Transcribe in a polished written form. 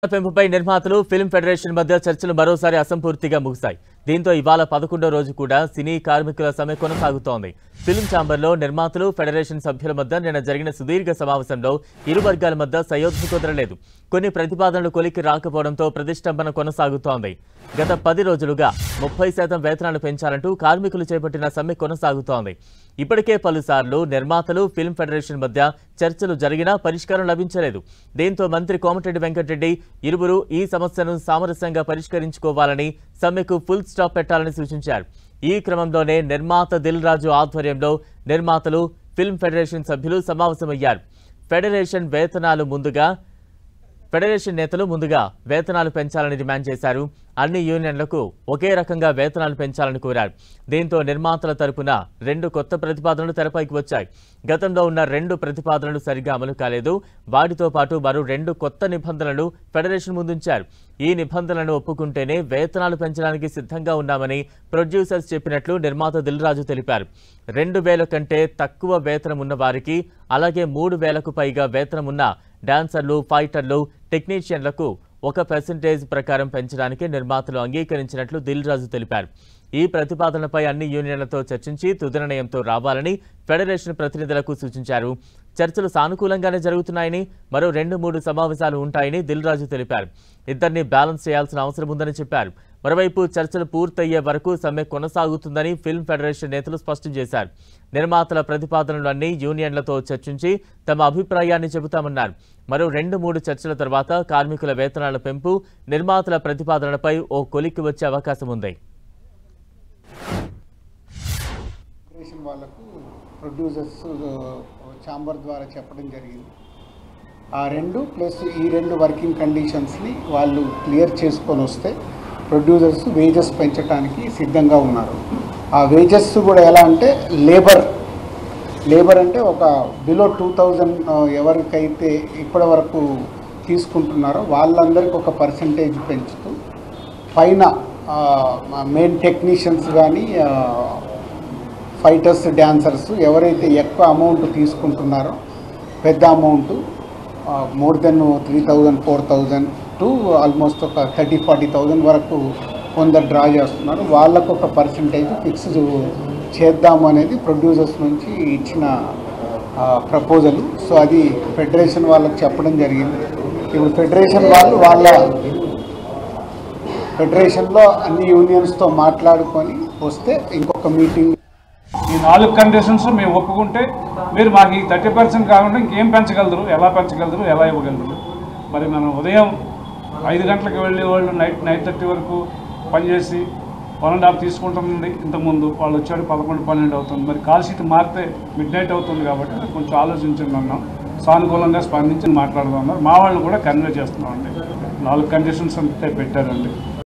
పెంపుపై నిర్మాతలు film federation మధ్య చర్చలు మరోసారి అసంపూర్తిగా ముగిశాయి. దీంతో ఇవాళ 11వ రోజు కూడా సినీ కార్మికుల సమ్మె కొనసాగుతోంది. ఫిల్మ్ ఛాంబర్లో నిర్మాతలు ఫెడరేషన్ సభ్యుల మధ్య నిన్న జరిగిన సుదీర్ఘ సమావేశంలో ఇరు వర్గాల మధ్య సయోధ్య కుదరలేదు. కొన్ని ప్రతిపాదనలు కొలికి రాకపోవడంతో ప్రతిష్టంభన కొనసాగుతోంది. గత 10 రోజులుగా 30% వేతనాలు పెంచాలంటూ కార్మికులు చేపట్టిన సమ్మె కొనసాగుతోంది. ఇప్పటికే పలుసార్లు నిర్మాతలు ఫిల్మ్ ఫెడరేషన్ మధ్య చర్చలు జరిగినా పరిష్కారం లభించలేదు. దీంతో మంత్రి కోమటిరెడ్డి వెంకటరెడ్డి ఇరువురు ఈ సమస్యను సామరస్యంగా పరిష్కరించుకోవాలని, సమ్మెకు ఫుల్ స్టాప్ పెట్టాలని సూచించారు. ఈ క్రమంలోనే నిర్మాత దిల్ రాజు ఆధ్వర్యంలో నిర్మాతలు ఫిల్మ్ ఫెడరేషన్ సభ్యులు సమావేశమయ్యారు. ఫెడరేషన్ నేతలు ముందుగా వేతనాలు పెంచాలని డిమాండ్ చేశారు. అన్ని యూనియన్లకు ఒకే రకంగా వేతనాలు పెంచాలని కోరారు. దీంతో నిర్మాతల తరపున 2 కొత్త ప్రతిపాదనలు తెరపైకి వచ్చాయి. గతంలో ఉన్న 2 ప్రతిపాదనలు సరిగ్గా అమలు కాలేదు. వాటితో పాటు మరో 2 కొత్త నిబంధనలు ఫెడరేషన్ ముందుంచారు. ఈ నిబంధనలను ఒప్పుకుంటేనే వేతనాలు పెంచడానికి సిద్ధంగా ఉన్నామని ప్రొడ్యూసర్స్ చెప్పినట్లు నిర్మాత దిల్ రాజు తెలిపారు. 2000 కంటే తక్కువ వేతనం ఉన్న వారికి, అలాగే 3000కు పైగా వేతనం ఉన్న డాన్సర్లు, ఫైటర్లు, టెక్నీషియన్లకు 1% ప్రకారం పెంచడానికి నిర్మాతలు అంగీకరించినట్లు దిల్ రాజు తెలిపారు. ఈ ప్రతిపాదనపై అన్ని యూనియన్లతో చర్చించి తుది నిర్ణయంతో రావాలని ఫెడరేషన్ ప్రతినిధులకు సూచించారు. చర్చలు సానుకూలంగానే జరుగుతున్నాయని, మరో 2-3 సమావేశాలు ఉంటాయని దిల్ రాజు తెలిపారు. ఇద్దరిని బ్యాలెన్స్ చేయాల్సిన అవసరం ఉందని చెప్పారు. మరోవైపు చర్చలు పూర్తయ్యే వరకు సమ్మె కొనసాగుతుందని ఫిల్మ్ ఫెడరేషన్ నేతలు స్పష్టం చేశారు. నిర్మాతల ప్రతిపాదనలు అన్ని యూనియన్లతో చర్చించి తమ అభిప్రాయాన్ని చెబుతామన్నారు. మరో 2-3 చర్చల తర్వాత కార్మికుల వేతనాల పెంపు, నిర్మాతల ప్రతిపాదనలపై ఓ కొలిక్కి వచ్చే అవకాశం ఉంది. వాళ్ళకు ప్రొడ్యూసర్స్ ఛాంబర్ ద్వారా చెప్పడం జరిగింది. ఆ 2 ప్లస్ ఈ 2 వర్కింగ్ కండిషన్స్ని వాళ్ళు క్లియర్ చేసుకొని వస్తే ప్రొడ్యూసర్స్ వేజెస్ పెంచడానికి సిద్ధంగా ఉన్నారు. ఆ వేజెస్ కూడా ఎలా అంటే లేబర్ అంటే ఒక బిలో 2000 ఎవరికైతే ఇప్పటి వరకు తీసుకుంటున్నారో వాళ్ళందరికీ ఒక పర్సంటేజ్ పెంచుతూ, పైన మెయిన్ టెక్నీషియన్స్ కానీ ఫైటర్స్, డాన్సర్స్ ఎవరైతే ఎక్కువ అమౌంట్ తీసుకుంటున్నారో, పెద్ద amount more than 3000, 4000 to almost ఒక 30,000-40,000 వరకు కొందరు డ్రా చేస్తున్నారు. వాళ్ళకు ఒక పర్సంటేజ్ ఫిక్స్ చేద్దాము అనేది ప్రొడ్యూసర్స్ నుంచి ఇచ్చిన ప్రపోజల్. సో అది ఫెడరేషన్ వాళ్ళకి చెప్పడం జరిగింది. ఇప్పుడు ఫెడరేషన్ వాళ్ళు ఫెడరేషన్లో అన్ని యూనియన్స్తో మాట్లాడుకొని వస్తే ఇంకొక మీటింగ్. ఈ 4 కండిషన్స్ మేము ఒప్పుకుంటే మీరు మాకు ఈ 30% కాకుండా ఇంకేం పెంచగలరు, ఎలా పెంచగలరు, ఎలా ఇవ్వగలరు? మరి మనం ఉదయం 5 గంటలకు వెళ్ళే వాళ్ళు నైట్ 9:30 వరకు పనిచేసి 1.5 తీసుకుంటుంది. ఇంతకుముందు వాళ్ళు వచ్చాడు 11-12 అవుతుంది. మరి కాల్ షీట్ మారితే మిడ్నైట్ అవుతుంది. కాబట్టి కొంచెం ఆలోచించండి అన్నాం. సానుకూలంగా స్పందించి మాట్లాడదాం అన్నారు. మా వాళ్ళు కూడా కన్వే చేస్తున్నామండి. 4 కండిషన్స్ అంతే పెట్టారండి.